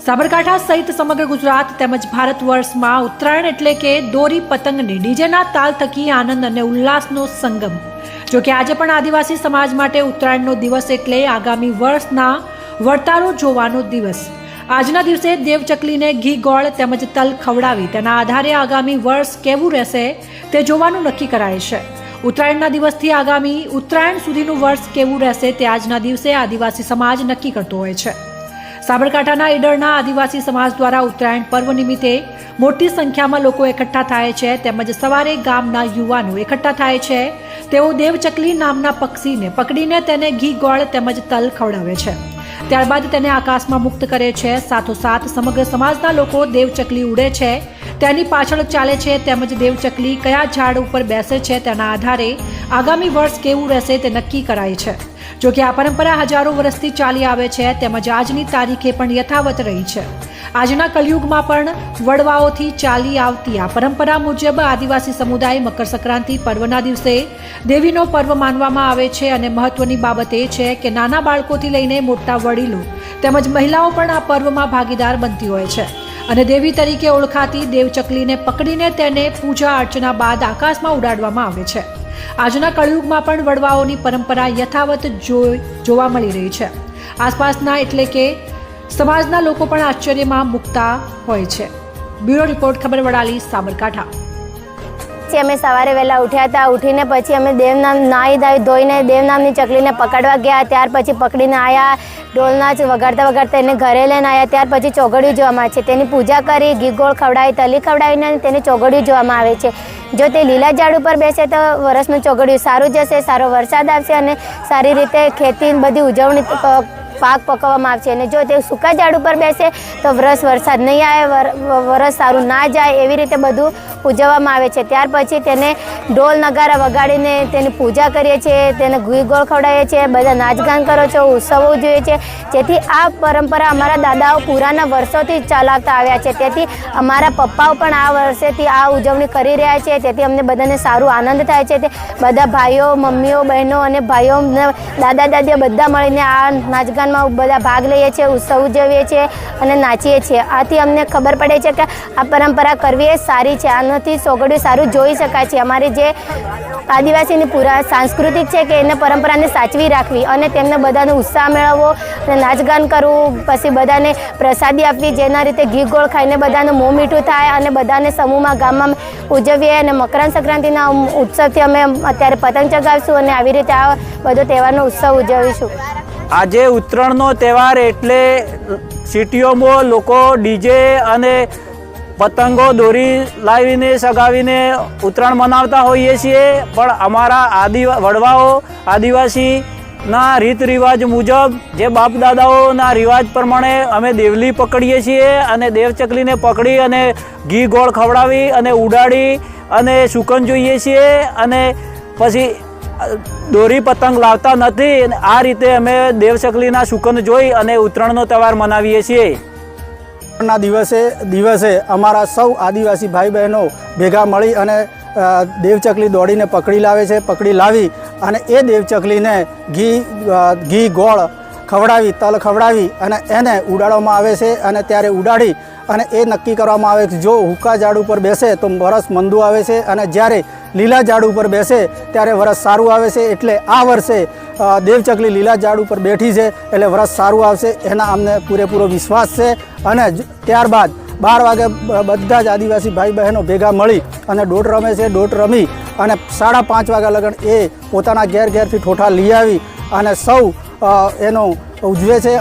સાબરકાંઠા સહિત સમગ્ર ગુજરાત તેમજ ભારત વર્ષમાં ઉત્તરાયણ એટલે કે દોરી પતંગની ડીજેના તાલ થકી આનંદ અને ઉલ્લાસનો સંગમ। જો કે આજે પણ આદિવાસી સમાજ માટે ઉત્તરાયણનો દિવસ એટલે આગામી વર્ષના વર્તારો જોવાનો દિવસ। આજના દિવસે દેવચકલીને ઘી ગોળ તેમજ તલ ખવડાવી તેના આધારે આગામી વર્ષ કેવું રહેશે તે જોવાનું નક્કી કરાય છે। ઉત્તરાયણના દિવસથી આગામી ઉત્તરાયણ સુધીનું વર્ષ કેવું રહેશે તે આજના દિવસે આદિવાસી સમાજ નક્કી કરતો હોય છે। સાબરકાંઠાના ઈડરના આદિવાસી સમાજ દ્વારા ઉત્તરાયણ પર્વ નિમિત્તે મોટી સંખ્યામાં લોકો એકઠા થાય છે તેમજ સવારે ગામના યુવાનો એકઠા થાય છે। તેઓ દેવચકલી નામના પક્ષીને પકડીને તેને ઘી ગોળ તેમજ તલ ખવડાવે છે, ત્યારબાદ તેને આકાશમાં મુક્ત કરે છે। સાથોસાથ સમગ્ર સમાજના લોકો દેવચકલી ઉડે છે તેની પાછળ ચાલે છે તેમજ દેવચકલી કયા ઝાડ ઉપર બેસે છે તેના આધારે આગામી વર્ષ કેવું રહેશે તે નક્કી કરાય છે। જો કે આ પરંપરા હજારો વર્ષથી ચાલી આવે છે તેમજ આજની તારીખે પણ યથાવત રહી છે। આજના કલયુગમાં પણ વડવાઓથી ચાલી આવતી આ પરંપરા મુજબ આદિવાસી સમુદાય મકર સંક્રાંતિ પર્વના દિવસે દેવીનો પર્વ માનવામાં આવે છે અને મહત્વની બાબત એ છે કે નાના બાળકોથી લઈને મોટા વડીલો તેમજ મહિલાઓ પણ આ પર્વમાં ભાગીદાર બનતી હોય છે અને દેવી તરીકે ઓળખાતી દેવચકલીને પકડીને તેને પૂજા અર્ચના બાદ આકાશમાં ઉડાડવામાં આવે છે। આજના કળયુગમાં પણ વડવાઓની પરંપરા યથાવત જોવા મળી રહી છે। આસપાસના એટલે કે સમાજના લોકો પણ આશ્ચર્યમાં મુકતા હોય છે। બ્યુરો રિપોર્ટ, ખબર વડાલી, સાબરકાંઠા। અમે સવારે વહેલા ઉઠ્યા હતા। ઉઠીને પછી અમે દેવનામ નાહી ધોઈને દેવનામની ચકલીને પકડવા ગયા। ત્યાર પછી પકડીને આવ્યા, ઢોલના વગાડતા વગાડતા એને ઘરે લઈને આવ્યા। ત્યાર પછી ચોઘડિયું જોવામાં આવે છે, તેની પૂજા કરી, ઘી ગોળ ખવડાવી, તલી ખવડાવીને તેની ચોઘડિયું જોવામાં આવે છે। જો તે લીલા ઝાડ ઉપર બેસે તો વરસનું ચોઘડિયું સારું જશે, સારો વરસાદ આવશે અને સારી રીતે ખેતી બધી ઉજવણી પાક પકવવામાં આવશે। અને જો તે સૂકા ઝાડ ઉપર બેસે તો વરસાદ નહીં આવે, વરસ સારું ના જાય, એવી રીતે બધું ઉજવવામાં આવે છે। ત્યાર પછી તેને ઢોલ નગારા વગાડીને તેની પૂજા કરીએ છીએ, તેને ઘી ગોળ ખવડાવીએ છીએ, બધા નાચગાન કરો છો, ઉત્સવો ઉજવીએ છીએ। જેથી આ પરંપરા અમારા દાદાઓ પુરાના વર્ષોથી ચલાવતા આવ્યા છે। તેથી અમારા પપ્પાઓ પણ આ વર્ષેથી આ ઉજવણી કરી રહ્યા છે। તેથી અમને બધાને સારું આનંદ થાય છે। તે બધા ભાઈઓ, મમ્મીઓ, બહેનો અને ભાઈઓ, દાદા દાદીઓ બધા મળીને આ નાચગાનમાં બધા ભાગ લઈએ છીએ, ઉત્સવ ઉજવીએ છીએ અને નાચીએ છીએ। આથી અમને ખબર પડે છે કે આ પરંપરા કરવી એ સારી છે, આનાથી ચોઘડિયું સારું જોઈ શકાય છે। અમારી જે આદિવાસીની પૂરા સાંસ્કૃતિક છે કે એને પરંપરાને સાચવી રાખવી અને તેમને બધાનો ઉત્સાહ મેળવવો અને નાચગાન કરવું, પછી બધાને પ્રસાદી આપવી, જેના રીતે ઘી ગોળ ખાઈને બધાનું મોં મીઠું થાય અને બધાને સમૂહમાં ગામમાં ઉજવીએ। અને મકર સંક્રાંતિના ઉત્સવથી અમે અત્યારે પતંગ ચગાવીશું અને આવી રીતે આ બધો તહેવારનો ઉત્સવ ઉજવીશું। આજે ઉત્તરાયણનો તહેવાર એટલે સિટીઓમાં લોકો ડીજે અને પતંગો દોરી લાવીને સગાવીને ઉત્તરાયણ મનાવતા હોઈએ છીએ, પણ અમારા વડવાઓ આદિવાસીના રીત રિવાજ મુજબ જે બાપ દાદાઓના રિવાજ પ્રમાણે અમે દેવલી પકડીએ છીએ અને દેવચકલીને પકડી અને ઘી ગોળ ખવડાવી અને ઉડાડી અને સુકન જોઈએ છીએ અને પછી દોરી પતંગ લાવતા નથી। આ રીતે અમે દેવચકલીના સુકન જોઈ અને ઉત્તરાયણનો તહેવાર મનાવીએ છીએ। ના દિવસે અમારા સૌ આદિવાસી ભાઈ બહેનો ભેગા મળી અને દેવચકલી દોડીને પકડી લાવે છે। પકડી લાવી અને એ દેવચકલીને ઘી ગોળ ખવડાવી, તલ ખવડાવી અને એને ઉડાડવામાં આવે છે। અને ત્યારે ઉડાડી અને એ નક્કી કરવામાં આવે કે જો હુક્કા ઝાડ ઉપર બેસે તો વરસ મંદું આવે છે અને જ્યારે લીલા ઝાડ ઉપર બેસે ત્યારે વરસ સારું આવે છે। એટલે આ વર્ષે દેવચકલી લીલા ઝાડ ઉપર બેઠી છે એટલે વરસ સારું આવશે, એના અમને પૂરેપૂરો વિશ્વાસ છે। અને ત્યારબાદ 12 વાગે બધા જ આદિવાસી ભાઈ બહેનો ભેગા મળી અને દોટ રમે છે। દોટ રમી અને 5:30 વાગ્યા લગન એ પોતાના ઘેરથી ઠોઠા લઈ આવી અને સૌ એનો ઉજવે છે।